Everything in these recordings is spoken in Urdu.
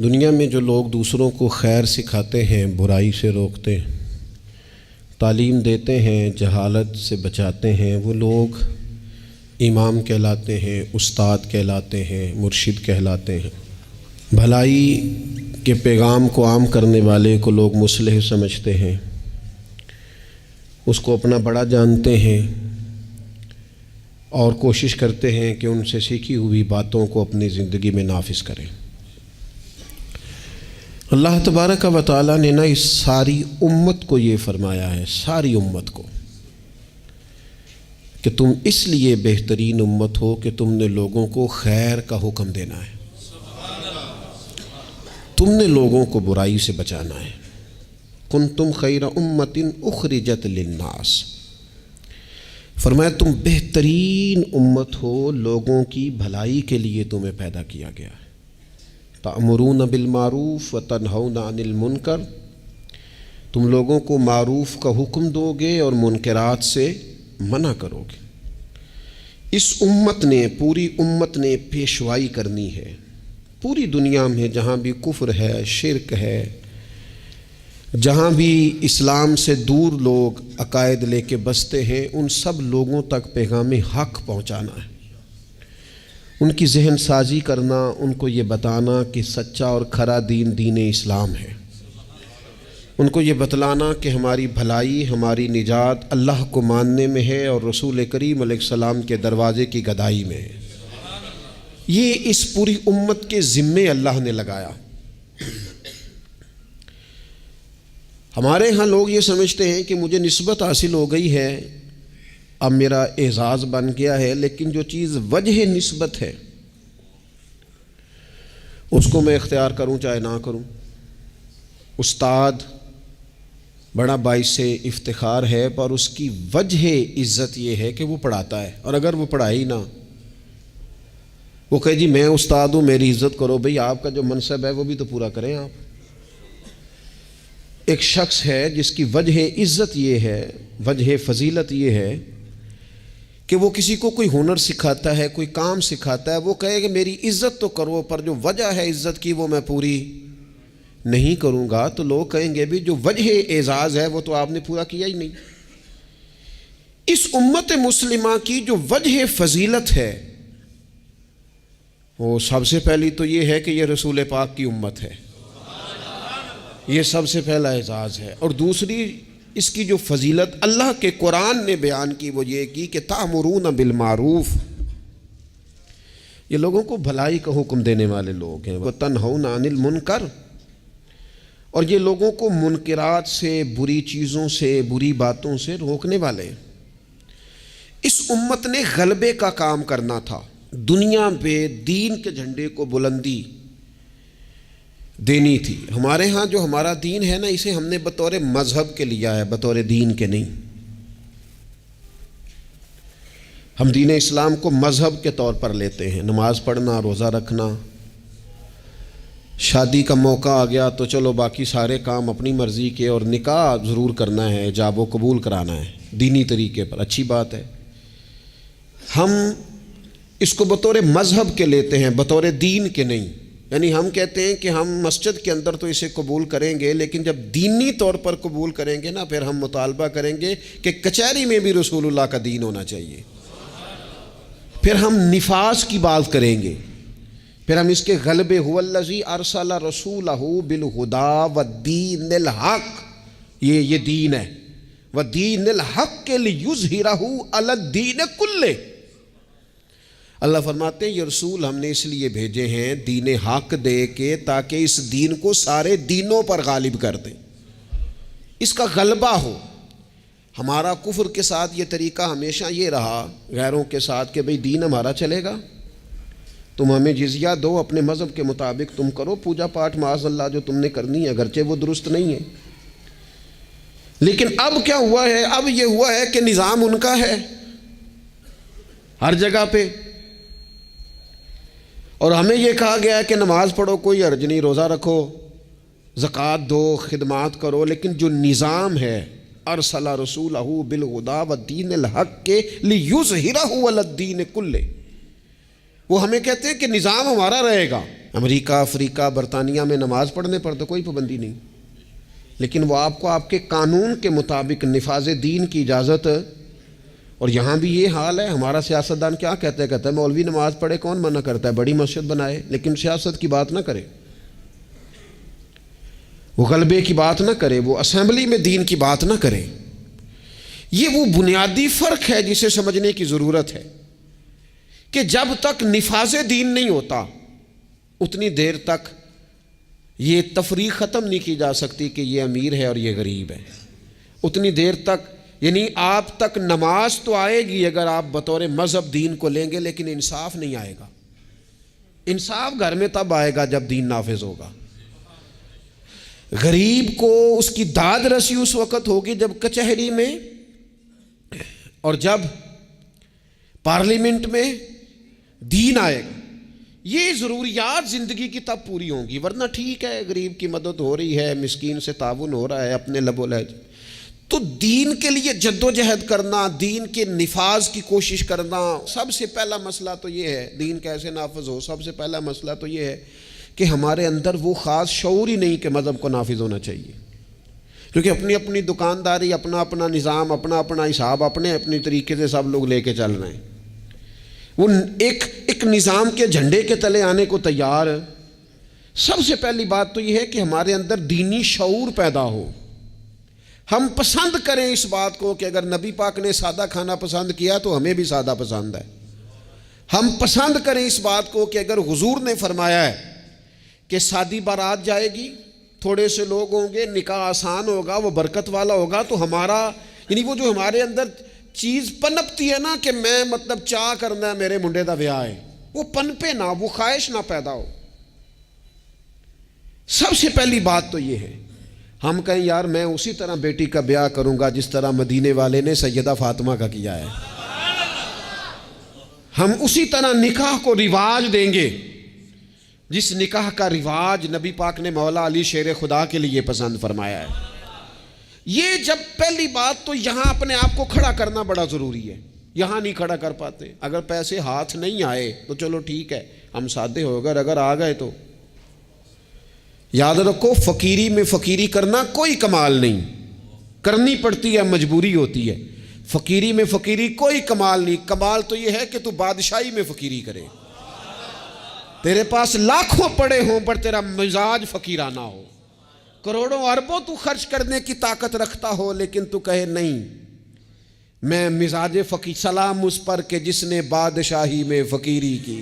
دنیا میں جو لوگ دوسروں کو خیر سکھاتے ہیں، برائی سے روکتے ہیں، تعلیم دیتے ہیں، جہالت سے بچاتے ہیں، وہ لوگ امام کہلاتے ہیں، استاد کہلاتے ہیں، مرشد کہلاتے ہیں۔ بھلائی کے پیغام کو عام کرنے والے کو لوگ مصلح سمجھتے ہیں، اس کو اپنا بڑا جانتے ہیں اور کوشش کرتے ہیں کہ ان سے سیکھی ہوئی باتوں کو اپنی زندگی میں نافذ کریں۔ اللہ تبارک و تعالیٰ نے نا اس ساری امت کو یہ فرمایا ہے، ساری امت کو، کہ تم اس لیے بہترین امت ہو کہ تم نے لوگوں کو خیر کا حکم دینا ہے، تم نے لوگوں کو برائی سے بچانا ہے۔ کنتم خیر امت اخرجت للناس، فرمایا تم بہترین امت ہو، لوگوں کی بھلائی کے لیے تمہیں پیدا کیا گیا ہے۔ تأمرون بالمعروف وتنہون عن المنکر، تم لوگوں کو معروف کا حکم دو گے اور منکرات سے منع کرو گے۔ اس امت نے، پوری امت نے پیشوائی کرنی ہے پوری دنیا میں، جہاں بھی کفر ہے، شرک ہے، جہاں بھی اسلام سے دور لوگ عقائد لے کے بستے ہیں، ان سب لوگوں تک پیغام حق پہنچانا ہے، ان کی ذہن سازی کرنا، ان کو یہ بتانا کہ سچا اور کھرا دین دین اسلام ہے، ان کو یہ بتلانا کہ ہماری بھلائی، ہماری نجات اللہ کو ماننے میں ہے اور رسول کریم علیہ السلام کے دروازے کی گدائی میں ہے۔ یہ اس پوری امت کے ذمے اللہ نے لگایا۔ ہمارے ہاں لوگ یہ سمجھتے ہیں کہ مجھے نسبت حاصل ہو گئی ہے، اب میرا اعزاز بن گیا ہے، لیکن جو چیز وجہ نسبت ہے اس کو میں اختیار کروں چاہے نہ کروں۔ استاد بڑا باعث افتخار ہے، پر اس کی وجہ عزت یہ ہے کہ وہ پڑھاتا ہے، اور اگر وہ پڑھائے ہی نہ، وہ کہے جی میں استاد ہوں میری عزت کرو، بھئی آپ کا جو منصب ہے وہ بھی تو پورا کریں آپ۔ ایک شخص ہے جس کی وجہ عزت یہ ہے، وجہ فضیلت یہ ہے کہ وہ کسی کو کوئی ہنر سکھاتا ہے، کوئی کام سکھاتا ہے، وہ کہے کہ میری عزت تو کرو، پر جو وجہ ہے عزت کی وہ میں پوری نہیں کروں گا، تو لوگ کہیں گے بھی جو وجہ اعزاز ہے وہ تو آپ نے پورا کیا ہی نہیں۔ اس امت مسلمہ کی جو وجہ فضیلت ہے وہ سب سے پہلی تو یہ ہے کہ یہ رسول پاک کی امت ہے، یہ سب سے پہلا اعزاز ہے، اور دوسری اس کی جو فضیلت اللہ کے قرآن نے بیان کی وہ یہ کی کہ تأمرون بالمعروف، یہ لوگوں کو بھلائی کا حکم دینے والے لوگ ہیں، وتنہون عن المنکر، اور یہ لوگوں کو منکرات سے، بری چیزوں سے، بری باتوں سے روکنے والے ہیں۔ اس امت نے غلبے کا کام کرنا تھا، دنیا پہ دین کے جھنڈے کو بلندی دینی تھی۔ ہمارے ہاں جو ہمارا دین ہے نا، اسے ہم نے بطور مذہب کے لیا ہے، بطور دین کے نہیں۔ ہم دین اسلام کو مذہب کے طور پر لیتے ہیں، نماز پڑھنا، روزہ رکھنا، شادی کا موقع آ گیا تو چلو باقی سارے کام اپنی مرضی کے، اور نکاح ضرور کرنا ہے، ایجاب و قبول کرانا ہے دینی طریقے پر، اچھی بات ہے۔ ہم اس کو بطور مذہب کے لیتے ہیں، بطور دین کے نہیں۔ یعنی ہم کہتے ہیں کہ ہم مسجد کے اندر تو اسے قبول کریں گے، لیکن جب دینی طور پر قبول کریں گے نا، پھر ہم مطالبہ کریں گے کہ کچہری میں بھی رسول اللہ کا دین ہونا چاہیے۔ پھر ہم نفاذ کی بات کریں گے، پھر ہم اس کے غلبے، هو الذی ارسل رسولہ بالہدی والدین الحق، یہ دین ہے، والدین الحق لیظہرہ علی الدین کلہ۔ اللہ فرماتے ہیں یہ رسول ہم نے اس لیے بھیجے ہیں دین حق دے کے، تاکہ اس دین کو سارے دینوں پر غالب کر دیں، اس کا غلبہ ہو۔ ہمارا کفر کے ساتھ یہ طریقہ ہمیشہ یہ رہا، غیروں کے ساتھ، کہ بھئی دین ہمارا چلے گا، تم ہمیں جزیہ دو، اپنے مذہب کے مطابق تم کرو پوجا پاٹ، معاذ اللہ جو تم نے کرنی ہے، اگرچہ وہ درست نہیں ہے۔ لیکن اب کیا ہوا ہے؟ اب یہ ہوا ہے کہ نظام ان کا ہے ہر جگہ پہ، اور ہمیں یہ کہا گیا ہے کہ نماز پڑھو کوئی حرج نہیں، روزہ رکھو، زکوٰۃ دو، خدمات کرو، لیکن جو نظام ہے ارسل رسولہ بالہدی والدین الحق لیظہرہ علی الدین کلہ، وہ ہمیں کہتے ہیں کہ نظام ہمارا رہے گا، امریکہ، افریقہ، برطانیہ میں نماز پڑھنے پر تو کوئی پابندی نہیں، لیکن وہ آپ کو آپ کے قانون کے مطابق نفاذ دین کی اجازت. اور یہاں بھی یہ حال ہے. ہمارا سیاستدان کیا کہتا ہے مولوی نماز پڑھے، کون منع کرتا ہے؟ بڑی مسجد بنائے، لیکن سیاست کی بات نہ کرے، وہ غلبے کی بات نہ کرے، وہ اسمبلی میں دین کی بات نہ کرے. یہ وہ بنیادی فرق ہے جسے سمجھنے کی ضرورت ہے کہ جب تک نفاذ دین نہیں ہوتا اتنی دیر تک یہ تفریق ختم نہیں کی جا سکتی کہ یہ امیر ہے اور یہ غریب ہے. اتنی دیر تک یعنی آپ تک نماز تو آئے گی اگر آپ بطور مذہب دین کو لیں گے، لیکن انصاف نہیں آئے گا. انصاف گھر میں تب آئے گا جب دین نافذ ہوگا. غریب کو اس کی داد رسی اس وقت ہوگی جب کچہری میں اور جب پارلیمنٹ میں دین آئے گا. یہ ضروریات زندگی کی تب پوری ہوں گی. ورنہ ٹھیک ہے غریب کی مدد ہو رہی ہے، مسکین سے تعاون ہو رہا ہے اپنے لب و لہج، تو دین کے لیے جد و جہد کرنا، دین کے نفاذ کی کوشش کرنا، سب سے پہلا مسئلہ تو یہ ہے. دین کیسے نافذ ہو؟ سب سے پہلا مسئلہ تو یہ ہے کہ ہمارے اندر وہ خاص شعور ہی نہیں کہ مذہب کو نافذ ہونا چاہیے. کیونکہ اپنی اپنی دکانداری، اپنا اپنا نظام، اپنا اپنا حساب، اپنے اپنی طریقے سے سب لوگ لے کے چل رہے ہیں. وہ ایک نظام کے جھنڈے کے تلے آنے کو تیار. سب سے پہلی بات تو یہ ہے کہ ہمارے اندر دینی شعور پیدا ہو. ہم پسند کریں اس بات کو کہ اگر نبی پاک نے سادہ کھانا پسند کیا تو ہمیں بھی سادہ پسند ہے. ہم پسند کریں اس بات کو کہ اگر حضور نے فرمایا ہے کہ سادی بارات جائے گی، تھوڑے سے لوگ ہوں گے، نکاح آسان ہوگا، وہ برکت والا ہوگا، تو ہمارا یعنی وہ جو ہمارے اندر چیز پنپتی ہے نا کہ میں مطلب چاہ کرنا ہے میرے منڈے دا بیاہ ہے، وہ پنپے نہ، وہ خواہش نہ پیدا ہو. سب سے پہلی بات تو یہ ہے ہم کہیں یار میں اسی طرح بیٹی کا بیاہ کروں گا جس طرح مدینے والے نے سیدہ فاطمہ کا کیا ہے. ہم اسی طرح نکاح کو رواج دیں گے جس نکاح کا رواج نبی پاک نے مولا علی شیر خدا کے لیے پسند فرمایا ہے. یہ جب پہلی بات تو یہاں اپنے آپ کو کھڑا کرنا بڑا ضروری ہے. یہاں نہیں کھڑا کر پاتے. اگر پیسے ہاتھ نہیں آئے تو چلو ٹھیک ہے ہم سادے ہو گئے، اگر آ گئے تو یاد رکھو فقیری میں فقیری کرنا کوئی کمال نہیں، کرنی پڑتی ہے، مجبوری ہوتی ہے. فقیری میں فقیری کوئی کمال نہیں. کمال تو یہ ہے کہ تو بادشاہی میں فقیری کرے، تیرے پاس لاکھوں پڑے ہوں پر تیرا مزاج فقیرانہ ہو، کروڑوں اربوں تو خرچ کرنے کی طاقت رکھتا ہو لیکن تو کہے نہیں میں مزاج فقیر. سلام اس پر کہ جس نے بادشاہی میں فقیری کی،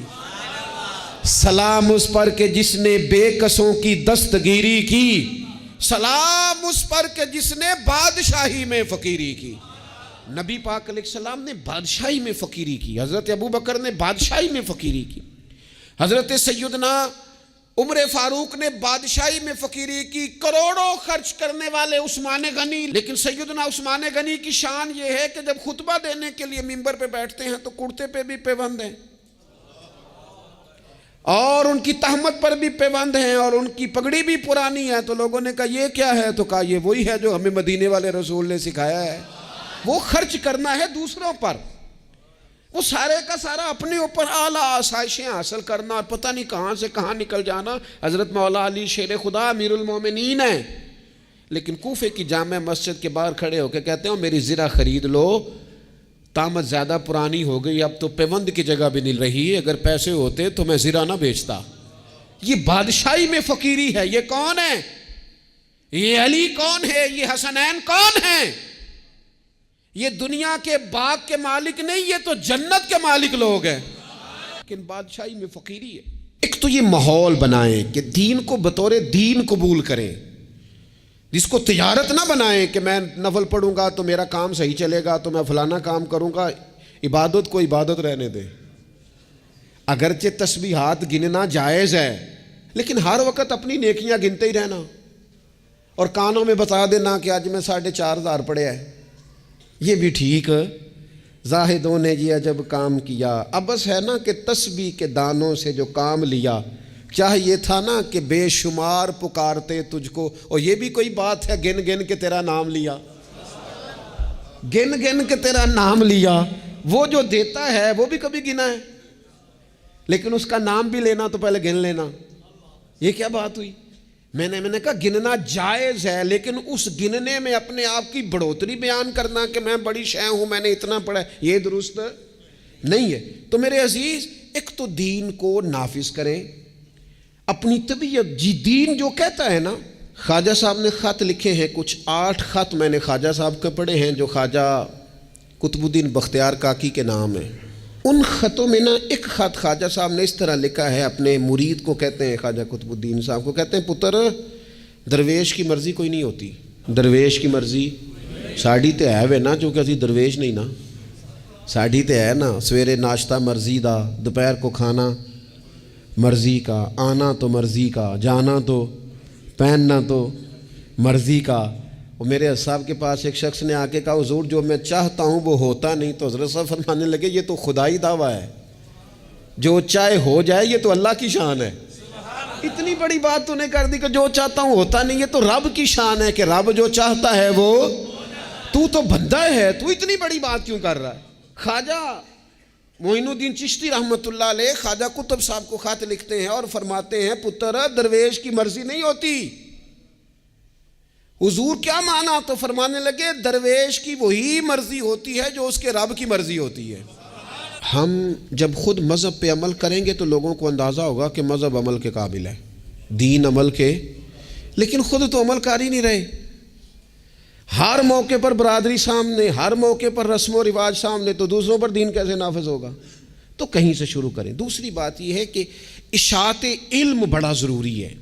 سلام اس پر کہ جس نے بے کسوں کی دستگیری کی، سلام اس پر کہ جس نے بادشاہی میں فقیری کی. نبی پاک علیہ السلام نے بادشاہی میں فقیری کی، حضرت ابو بکر نے بادشاہی میں فقیری کی، حضرت سیدنا عمر فاروق نے بادشاہی میں فقیری کی، کروڑوں خرچ کرنے والے عثمان غنی. لیکن سیدنا عثمان غنی کی شان یہ ہے کہ جب خطبہ دینے کے لیے منبر پہ بیٹھتے ہیں تو کرتے پہ بھی پیوند ہیں اور ان کی تہمت پر بھی پیوند ہیں اور ان کی پگڑی بھی پرانی ہے. تو لوگوں نے کہا یہ کیا ہے؟ تو کہا یہ وہی ہے جو ہمیں مدینے والے رسول نے سکھایا ہے. وہ خرچ کرنا ہے دوسروں پر، وہ سارے کا سارا اپنے اوپر اعلیٰ آسائشیں حاصل کرنا اور پتہ نہیں کہاں سے کہاں نکل جانا. حضرت مولا علی شیر خدا امیر المومنین ہیں لیکن کوفے کی جامع مسجد کے باہر کھڑے ہو کے کہتے ہیں میری زرہ خرید لو، تامت زیادہ پرانی ہو گئی، اب تو پیوند کی جگہ بھی نہیں رہی، اگر پیسے ہوتے تو میں زرہ نہ بیچتا. یہ بادشاہی میں فقیری ہے. یہ کون ہے؟ یہ علی کون ہے؟ یہ حسنین کون ہے؟ یہ دنیا کے باغ کے مالک نہیں، یہ تو جنت کے مالک لوگ ہیں. لیکن بادشاہی میں فقیری ہے. ایک تو یہ ماحول بنائیں کہ دین کو بطور دین قبول کریں، جس کو تجارت نہ بنائیں کہ میں نفل پڑھوں گا تو میرا کام صحیح چلے گا تو میں فلانا کام کروں گا. عبادت کو عبادت رہنے دیں. اگرچہ تسبیحات گننا جائز ہے لیکن ہر وقت اپنی نیکیاں گنتے ہی رہنا اور کانوں میں بتا دینا کہ آج میں 4,500 پڑھے ہیں، یہ بھی ٹھیک. زاہدوں نے یہ عجب کام کیا، اب بس ہے نا کہ تسبیح کے دانوں سے جو کام لیا، چاہیے تھا نا کہ بے شمار پکارتے تجھ کو. اور یہ بھی کوئی بات ہے گن گن کے تیرا نام لیا، گن گن کے تیرا نام لیا. وہ جو دیتا ہے وہ بھی کبھی گنا ہے لیکن اس کا نام بھی لینا تو پہلے گن لینا. یہ کیا بات ہوئی؟ میں نے کہا گننا جائز ہے، لیکن اس گننے میں اپنے آپ کی بڑھوتری بیان کرنا کہ میں بڑی شے ہوں، میں نے اتنا پڑھا، یہ درست نہیں ہے۔ تو میرے عزیز، ایک تو دین کو نافذ کریں، اپنی طبیعت، جی دین جو کہتا ہے نا، خواجہ صاحب نے خط لکھے ہیں کچھ 8 خط میں نے خواجہ صاحب کے پڑھے ہیں جو خواجہ قطب الدین بختیار کاکی کے نام ہے۔ ان خطوں میں نا ایک خط خواجہ صاحب نے اس طرح لکھا ہے اپنے مرید کو، کہتے ہیں خواجہ قطب الدین صاحب کو، کہتے ہیں پتر درویش کی مرضی کوئی نہیں ہوتی، درویش کی مرضی ساڑی تے ہے وے نا، چونکہ اسی درویش نہیں نا، ساڑی تے ہے نا، سویرے ناشتہ مرضی دا، دوپہر کو کھانا مرضی کا، آنا تو مرضی کا، جانا تو، پہننا تو مرضی کا۔ اور میرے صاحب کے پاس ایک شخص نے آ کے کہا حضور جو میں چاہتا ہوں وہ ہوتا نہیں، تو حضرت صاحب فرمانے لگے یہ تو خدائی دعویٰ ہے، جو چاہے ہو جائے یہ تو اللہ کی شان ہے۔ اتنی بڑی بات تو نے کر دی کہ جو چاہتا ہوں ہوتا نہیں، یہ تو رب کی شان ہے کہ رب جو چاہتا ہے وہ، تو بندہ ہے، تو اتنی بڑی بات کیوں کر رہا ہے؟ خواجہ معین الدین چشتی رحمۃ اللہ علیہ خواجہ قطب صاحب کو خط لکھتے ہیں اور فرماتے ہیں پتر درویش کی مرضی نہیں ہوتی۔ حضور کیا مانا؟ تو فرمانے لگے درویش کی وہی مرضی ہوتی ہے جو اس کے رب کی مرضی ہوتی ہے۔ ہم جب خود مذہب پہ عمل کریں گے تو لوگوں کو اندازہ ہوگا کہ مذہب عمل کے قابل ہے، دین عمل کے، لیکن خود تو عمل کر ہی نہیں رہے۔ ہر موقع پر برادری سامنے، ہر موقع پر رسم و رواج سامنے، تو دوسروں پر دین کیسے نافذ ہوگا؟ تو کہیں سے شروع کریں۔ دوسری بات یہ ہے کہ اشاعت علم بڑا ضروری ہے۔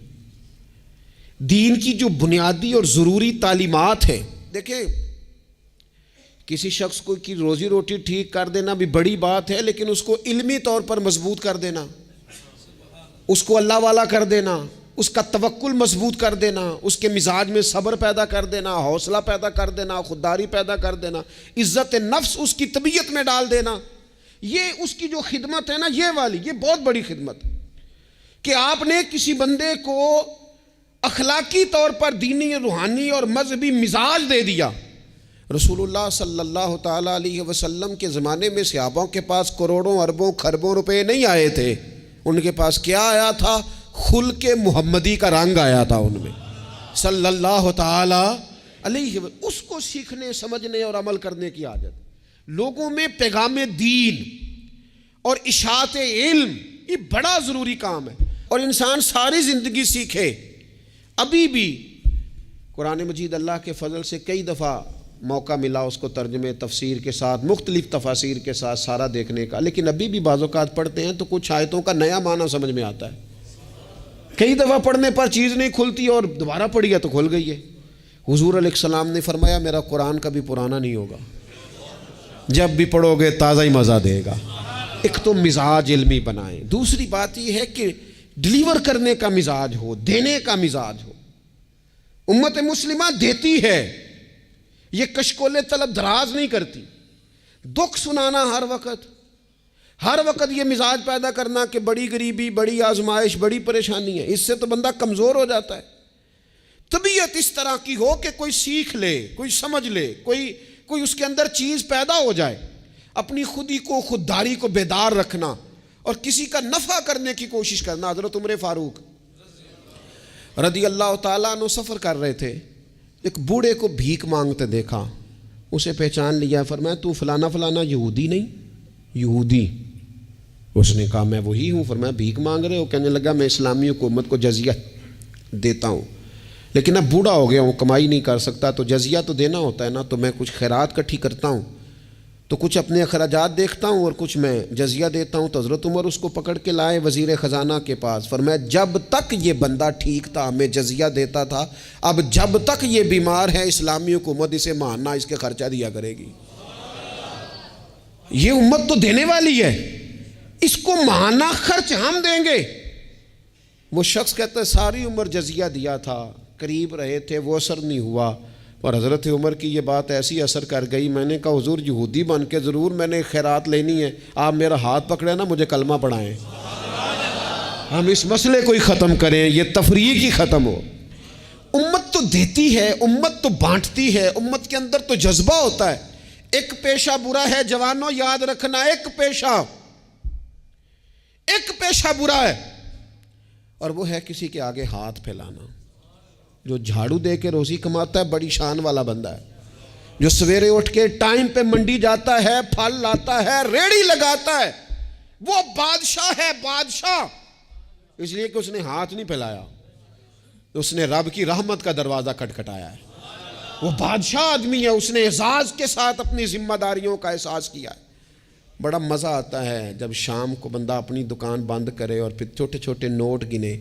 دین کی جو بنیادی اور ضروری تعلیمات ہیں، دیکھیں کسی شخص کو کی روزی روٹی ٹھیک کر دینا بھی بڑی بات ہے، لیکن اس کو علمی طور پر مضبوط کر دینا، اس کو اللہ والا کر دینا، اس کا توکل مضبوط کر دینا، اس کے مزاج میں صبر پیدا کر دینا، حوصلہ پیدا کر دینا، خودداری پیدا کر دینا، عزت نفس اس کی طبیعت میں ڈال دینا، یہ اس کی جو خدمت ہے نا، یہ والی، یہ بہت بڑی خدمت کہ آپ نے کسی بندے کو اخلاقی طور پر دینی، روحانی اور مذہبی مزاج دے دیا۔ رسول اللہ صلی اللہ تعالیٰ علیہ وسلم کے زمانے میں صحابوں کے پاس کروڑوں اربوں خربوں روپے نہیں آئے تھے، ان کے پاس کیا آیا تھا؟ خلق محمدی کا رنگ آیا تھا ان میں، صلی اللہ تعالیٰ علیہ وسلم۔ اس کو سیکھنے، سمجھنے اور عمل کرنے کی عادت، لوگوں میں پیغام دین اور اشاعت علم، یہ بڑا ضروری کام ہے، اور انسان ساری زندگی سیکھے۔ ابھی بھی قرآن مجید اللہ کے فضل سے کئی دفعہ موقع ملا اس کو ترجمے تفسیر کے ساتھ، مختلف تفاسیر کے ساتھ سارا دیکھنے کا، لیکن ابھی بھی بعض اوقات پڑھتے ہیں تو کچھ آیتوں کا نیا معنی سمجھ میں آتا ہے۔ کئی دفعہ پڑھنے پر چیز نہیں کھلتی اور دوبارہ پڑھی ہے تو کھل گئی ہے۔ حضور علیہ السلام نے فرمایا میرا قرآن کبھی پرانا نہیں ہوگا، جب بھی پڑھو گے تازہ ہی مزہ دے گا۔ ایک تو مزاج علمی بنائیں، دوسری بات یہ ہے کہ ڈلیور کرنے کا مزاج ہو، دینے کا مزاج ہو۔ امت مسلمہ دیتی ہے، یہ کشکول طلب دراز نہیں کرتی۔ دکھ سنانا ہر وقت یہ مزاج پیدا کرنا کہ بڑی غریبی، بڑی آزمائش، بڑی پریشانی ہے، اس سے تو بندہ کمزور ہو جاتا ہے۔ طبیعت اس طرح کی ہو کہ کوئی سیکھ لے، کوئی سمجھ لے، کوئی اس کے اندر چیز پیدا ہو جائے، اپنی خودی کو، خودداری کو بیدار رکھنا اور کسی کا نفع کرنے کی کوشش کرنا۔ حضرت عمر فاروق رضی اللہ تعالیٰ عنہ سفر کر رہے تھے، ایک بوڑھے کو بھیک مانگتے دیکھا، اسے پہچان لیا، فرمایا تو فلانا فلانا یہودی نہیں؟ یہودی۔ اس نے کہا میں وہی ہوں۔ فرمایا بھیک مانگ رہے ہو؟ کہنے لگا میں اسلامی حکومت کو جزیہ دیتا ہوں، لیکن اب بوڑھا ہو گیا ہوں، کمائی نہیں کر سکتا، تو جزیہ تو دینا ہوتا ہے نا، تو میں کچھ خیرات کٹھی کرتا ہوں، تو کچھ اپنے اخراجات دیکھتا ہوں اور کچھ میں جزیہ دیتا ہوں۔ تو حضرت عمر اس کو پکڑ کے لائے وزیر خزانہ کے پاس، فرمایا جب تک یہ بندہ ٹھیک تھا ہمیں جزیہ دیتا تھا، اب جب تک یہ بیمار ہے اسلامی حکومت اسے ماہانہ اس کے خرچہ دیا کرے گی۔ یہ امت تو دینے والی ہے، اس کو ماہانہ خرچ ہم دیں گے۔ وہ شخص کہتا ہے ساری عمر جزیہ دیا تھا، قریب رہے تھے، وہ اثر نہیں ہوا، اور حضرت عمر کی یہ بات ایسی اثر کر گئی، میں نے کہا حضور یہودی بن کے ضرور میں نے خیرات لینی ہے، آپ میرا ہاتھ پکڑے نا، مجھے کلمہ پڑھائیں، ہم اس مسئلے کو ہی ختم کریں، یہ تفریق ہی ختم ہو۔ امت تو دیتی ہے، امت تو بانٹتی ہے، امت کے اندر تو جذبہ ہوتا ہے۔ ایک پیشہ برا ہے جوانوں، یاد رکھنا، ایک پیشہ برا ہے، اور وہ ہے کسی کے آگے ہاتھ پھیلانا۔ جو جھاڑو دے کے روزی کماتا ہے بڑی شان والا بندہ ہے، جو سویرے اٹھ کے ٹائم پہ منڈی جاتا ہے، پھل لاتا ہے، ریڑھی لگاتا ہے، وہ بادشاہ ہے، بادشاہ، اس لیے کہ اس نے ہاتھ نہیں پھیلایا، اس نے رب کی رحمت کا دروازہ کھٹکھٹایا ہے۔ وہ بادشاہ آدمی ہے، اس نے اعزاز کے ساتھ اپنی ذمہ داریوں کا احساس کیا ہے۔ بڑا مزہ آتا ہے جب شام کو بندہ اپنی دکان بند کرے اور پھر چھوٹے چھوٹے نوٹ گنے،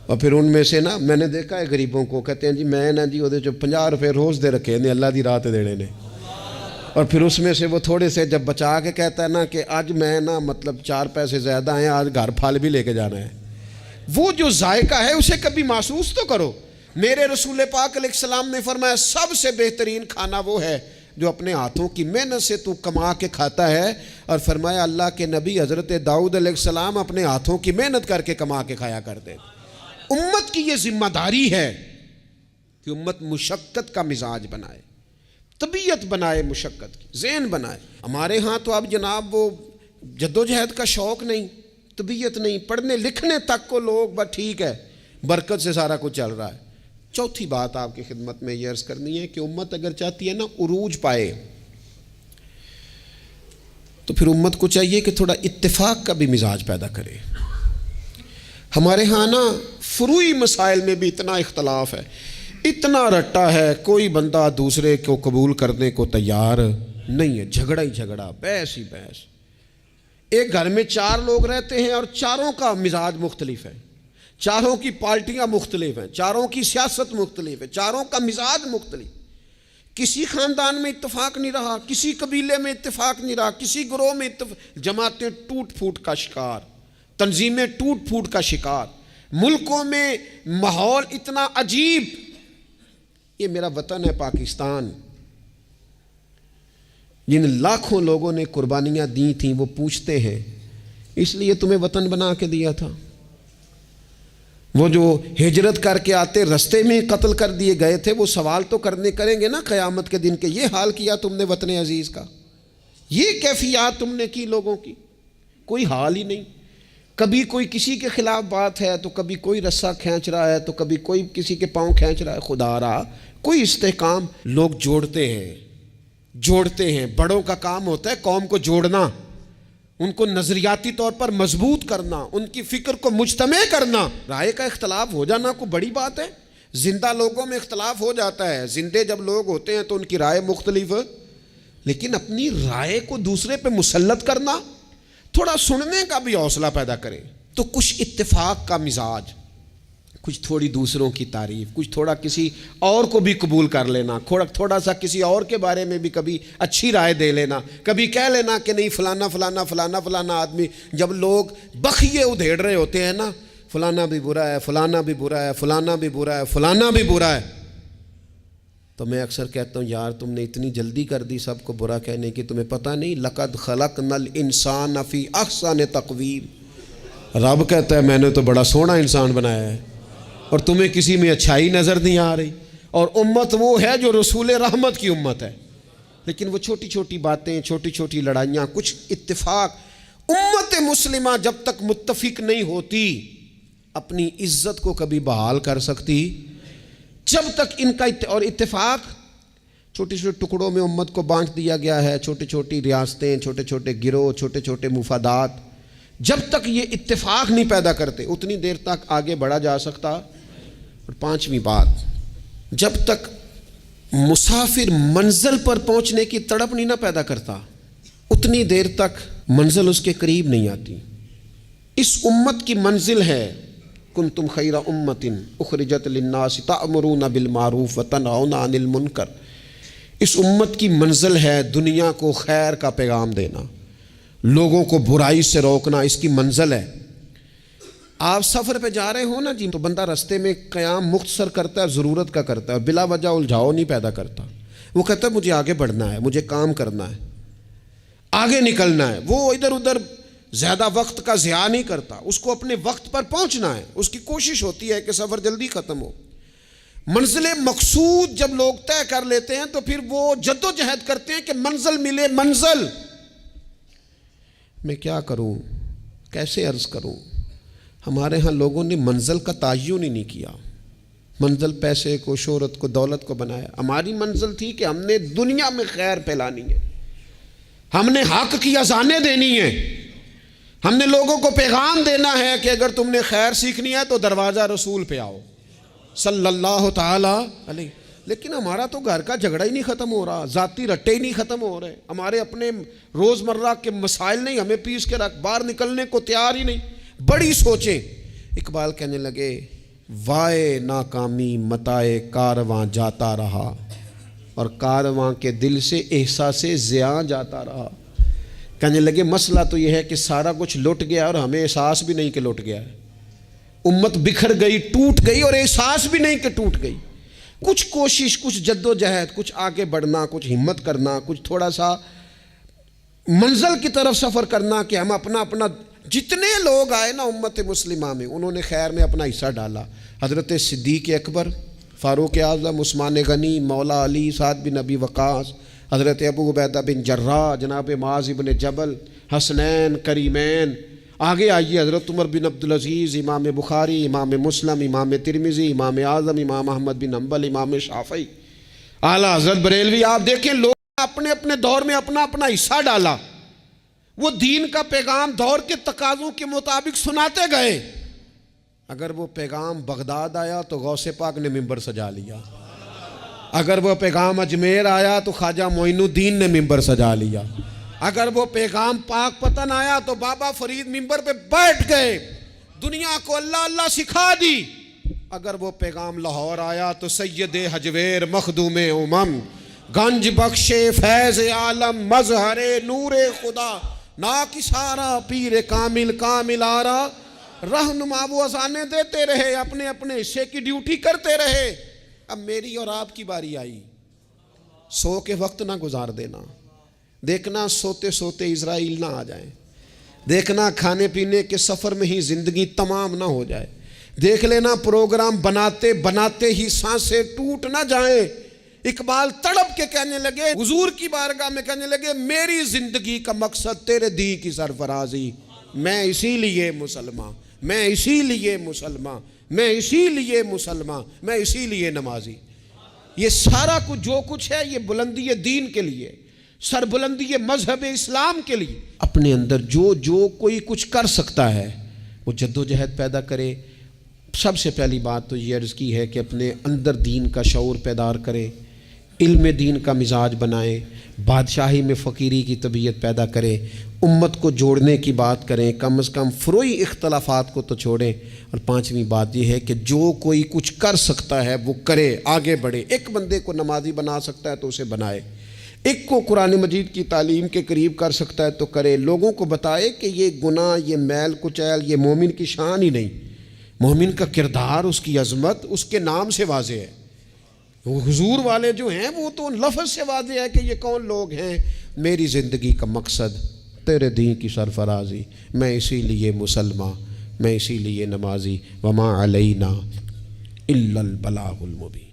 اور پھر ان میں سے نا، میں نے دیکھا ہے غریبوں کو، کہتے ہیں جی میں نا جی وہ 50 روپے روز دے رکھے نے اللہ دی راہ تے دینے نے، اور پھر اس میں سے وہ تھوڑے سے جب بچا کے کہتا ہے نا کہ آج میں نا مطلب 4 پیسے زیادہ ہیں، آج گھر پھل بھی لے کے جانا ہے۔ وہ جو ذائقہ ہے اسے کبھی محسوس تو کرو۔ میرے رسول پاک علیہ السلام نے فرمایا سب سے بہترین کھانا وہ ہے جو اپنے ہاتھوں کی محنت سے تو کما کے کھاتا ہے، اور فرمایا اللہ کے نبی حضرت داؤد علیہ السلام اپنے ہاتھوں کی محنت کر کے کما کے کھایا کرتے۔ امت کی یہ ذمہ داری ہے کہ امت مشقت کا مزاج بنائے، طبیعت بنائے، مشقت کی ذہن بنائے۔ ہمارے ہاں تو اب جناب وہ جدوجہد کا شوق نہیں، طبیعت نہیں، پڑھنے لکھنے تک کو لوگ بس ٹھیک ہے، برکت سے سارا کچھ چل رہا ہے۔ چوتھی بات آپ کی خدمت میں یہ عرض کرنی ہے کہ امت اگر چاہتی ہے نا عروج پائے، تو پھر امت کو چاہیے کہ تھوڑا اتفاق کا بھی مزاج پیدا کرے۔ ہمارے ہاں نا فروعی مسائل میں بھی اتنا اختلاف ہے، اتنا رٹا ہے، کوئی بندہ دوسرے کو قبول کرنے کو تیار نہیں ہے، جھگڑا ہی جھگڑا، بحث ہی بحث۔ ایک گھر میں 4 لوگ رہتے ہیں اور چاروں کا مزاج مختلف ہے، چاروں کی پارٹیاں مختلف ہیں، چاروں کی سیاست مختلف ہے، چاروں کا مزاج مختلف۔ کسی خاندان میں اتفاق نہیں رہا، کسی قبیلے میں اتفاق نہیں رہا، کسی گروہ میں جماعتیں ٹوٹ پھوٹ کا شکار، تنظیمیں ٹوٹ پھوٹ کا شکار، ملکوں میں ماحول اتنا عجیب۔ یہ میرا وطن ہے پاکستان، جن لاکھوں لوگوں نے قربانیاں دی تھیں وہ پوچھتے ہیں اس لیے تمہیں وطن بنا کے دیا تھا؟ وہ جو ہجرت کر کے آتے رستے میں قتل کر دیے گئے تھے، وہ سوال تو کریں گے نا قیامت کے دن کہ یہ حال کیا تم نے وطن عزیز کا، یہ کیفیات تم نے کی لوگوں کی، کوئی حال ہی نہیں۔ کبھی کوئی کسی کے خلاف بات ہے تو کبھی کوئی رسہ کھینچ رہا ہے تو کبھی کوئی کسی کے پاؤں کھینچ رہا ہے، خدا رہا کوئی استحکام۔ لوگ جوڑتے ہیں، بڑوں کا کام ہوتا ہے قوم کو جوڑنا، ان کو نظریاتی طور پر مضبوط کرنا، ان کی فکر کو مجتمع کرنا۔ رائے کا اختلاف ہو جانا کوئی بڑی بات ہے؟ زندہ لوگوں میں اختلاف ہو جاتا ہے، زندے جب لوگ ہوتے ہیں تو ان کی رائے مختلف، لیکن اپنی رائے کو دوسرے پہ مسلط کرنا، تھوڑا سننے کا بھی حوصلہ پیدا کرے تو کچھ اتفاق کا مزاج، کچھ تھوڑی دوسروں کی تعریف، کچھ تھوڑا کسی اور کو بھی قبول کر لینا، تھوڑا سا کسی اور کے بارے میں بھی کبھی اچھی رائے دے لینا، کبھی کہہ لینا کہ نہیں فلانا فلانا فلانا فلانا آدمی۔ جب لوگ بخیے ادھیڑ رہے ہوتے ہیں نا، فلانا بھی برا ہے، فلانا بھی برا ہے، فلانا بھی برا ہے، فلانا بھی برا ہے، تو میں اکثر کہتا ہوں یار تم نے اتنی جلدی کر دی سب کو برا کہنے کی، تمہیں پتہ نہیں لقد خلقنا الانسان فی احسن تقویم۔ رب کہتا ہے میں نے تو بڑا سونا انسان بنایا ہے اور تمہیں کسی میں اچھائی نظر نہیں آ رہی۔ اور امت وہ ہے جو رسول رحمت کی امت ہے، لیکن وہ چھوٹی چھوٹی باتیں، چھوٹی چھوٹی لڑائیاں، کچھ اتفاق۔ امت مسلمہ جب تک متفق نہیں ہوتی اپنی عزت کو کبھی بحال کر سکتی، جب تک ان کا اور اتفاق چھوٹے چھوٹے ٹکڑوں میں امت کو بانٹ دیا گیا ہے، چھوٹی چھوٹی ریاستیں، چھوٹے چھوٹے گروہ، چھوٹے چھوٹے مفادات، جب تک یہ اتفاق نہیں پیدا کرتے اتنی دیر تک آگے بڑھا جا سکتا۔ اور 5ویں بات، جب تک مسافر منزل پر پہنچنے کی تڑپ نہیں نہ پیدا کرتا اتنی دیر تک منزل اس کے قریب نہیں آتی۔ اس امت کی منزل ہے کنتم خیر امت اخرجت للناس تأمرون بالمعروف وتنہون عن المنکر۔ اس امت کی منزل ہے دنیا کو خیر کا پیغام دینا، لوگوں کو برائی سے روکنا، اس کی منزل ہے۔ آپ سفر پہ جا رہے ہو نا جی، تو بندہ رستے میں قیام مختصر کرتا ہے، ضرورت کا کرتا ہے، بلا وجہ الجھاؤ نہیں پیدا کرتا۔ وہ کہتا ہے مجھے آگے بڑھنا ہے، مجھے کام کرنا ہے، آگے نکلنا ہے۔ وہ ادھر ادھر زیادہ وقت کا ضیاع نہیں کرتا، اس کو اپنے وقت پر پہنچنا ہے، اس کی کوشش ہوتی ہے کہ سفر جلدی ختم ہو۔ منزل مقصود جب لوگ طے کر لیتے ہیں تو پھر وہ جد و جہد کرتے ہیں کہ منزل ملے، منزل۔ میں کیا کروں، کیسے عرض کروں؟ ہمارے ہاں لوگوں نے منزل کا تعین ہی نہیں کیا، منزل پیسے کو، شہرت کو، دولت کو بنایا۔ ہماری منزل تھی کہ ہم نے دنیا میں خیر پھیلانی ہے، ہم نے حق کی اذانیں دینی ہیں، ہم نے لوگوں کو پیغام دینا ہے کہ اگر تم نے خیر سیکھنی ہے تو دروازہ رسول پہ آؤ صلی اللہ تعالی علیہ۔ لیکن ہمارا تو گھر کا جھگڑا ہی نہیں ختم ہو رہا، ذاتی رٹے ہی نہیں ختم ہو رہے، ہمارے اپنے روزمرہ کے مسائل نہیں ہمیں پیس کے رکھ، باہر نکلنے کو تیار ہی نہیں، بڑی سوچیں۔ اقبال کہنے لگے وائے ناکامی متائے کارواں جاتا رہا، اور کارواں کے دل سے احساس زیاں جاتا رہا۔ کہنے لگے مسئلہ تو یہ ہے کہ سارا کچھ لٹ گیا اور ہمیں احساس بھی نہیں کہ لٹ گیا ہے، امت بکھر گئی، ٹوٹ گئی، اور احساس بھی نہیں کہ ٹوٹ گئی۔ کچھ کوشش، کچھ جد و جہد، کچھ آگے بڑھنا، کچھ ہمت کرنا، کچھ تھوڑا سا منزل کی طرف سفر کرنا کہ ہم اپنا جتنے لوگ آئے نا امت مسلمہ میں انہوں نے خیر میں اپنا حصہ ڈالا۔ حضرت صدیق اکبر، فاروق اعظم، عثمان غنی، مولا علی، سعد بن ابی وقاص، حضرت ابو عبیدہ بن جراح، جناب معاذ بن جبل، حسنین، کریمین، آگے آئیے حضرت عمر بن عبدالعزیز، امام بخاری، امام مسلم، امام ترمذی، امام اعظم، امام احمد بن حنبل، امام شافعی، اعلیٰ حضرت بریلوی۔ آپ دیکھیں لوگ اپنے اپنے دور میں اپنا حصہ ڈالا، وہ دین کا پیغام دور کے تقاضوں کے مطابق سناتے گئے۔ اگر وہ پیغام بغداد آیا تو غوث پاک نے ممبر سجا لیا، اگر وہ پیغام اجمیر آیا تو خواجہ معین الدین نے ممبر سجا لیا، اگر وہ پیغام پاک پتن آیا تو بابا فرید ممبر پہ بیٹھ گئے، دنیا کو اللہ اللہ سکھا دی۔ اگر وہ پیغام لاہور آیا تو سید حجویر مخدوم امم، گنج بخش فیض عالم، مظہر نور خدا، ناکسارا پیر کامل کامل آرا، رہنما وہ اذانیں دیتے رہے، اپنے اپنے حصے کی ڈیوٹی کرتے رہے۔ اب میری اور آپ کی باری آئی، سو کے وقت نہ گزار دینا، دیکھنا سوتے سوتے اسرائیل نہ آ جائیں، دیکھنا کھانے پینے کے سفر میں ہی زندگی تمام نہ ہو جائے، دیکھ لینا پروگرام بناتے بناتے ہی سانسیں ٹوٹ نہ جائیں۔ اقبال تڑپ کے کہنے لگے، حضور کی بارگاہ میں کہنے لگے میری زندگی کا مقصد تیرے دین کی سرفرازی، میں اسی لیے مسلمان، میں اسی لیے مسلمان، میں اسی لیے مسلمان، میں اسی لیے نمازی۔ یہ سارا کچھ جو کچھ ہے یہ بلندی دین کے لیے، سربلندی مذہب اسلام کے لیے۔ اپنے اندر جو کوئی کچھ کر سکتا ہے وہ جد و جہد پیدا کرے۔ سب سے پہلی بات تو یہ عرض کی ہے کہ اپنے اندر دین کا شعور بیدار کرے، علم دین کا مزاج بنائیں، بادشاہی میں فقیری کی طبیعت پیدا کریں، امت کو جوڑنے کی بات کریں، کم از کم فروعی اختلافات کو تو چھوڑیں۔ اور پانچویں بات یہ ہے کہ جو کوئی کچھ کر سکتا ہے وہ کرے، آگے بڑھے۔ ایک بندے کو نمازی بنا سکتا ہے تو اسے بنائے، ایک کو قرآن مجید کی تعلیم کے قریب کر سکتا ہے تو کرے، لوگوں کو بتائے کہ یہ گناہ، یہ میل کچیل، یہ مومن کی شان ہی نہیں، مومن کا کردار، اس کی عظمت اس کے نام سے واضح ہے۔ حضور والے جو ہیں وہ تو لفظ سے واضح ہے کہ یہ کون لوگ ہیں۔ میری زندگی کا مقصد تیرے دین کی سرفرازی، میں اسی لیے مسلمان، میں اسی لیے نمازی، وما علینا الا البلاغ المبین۔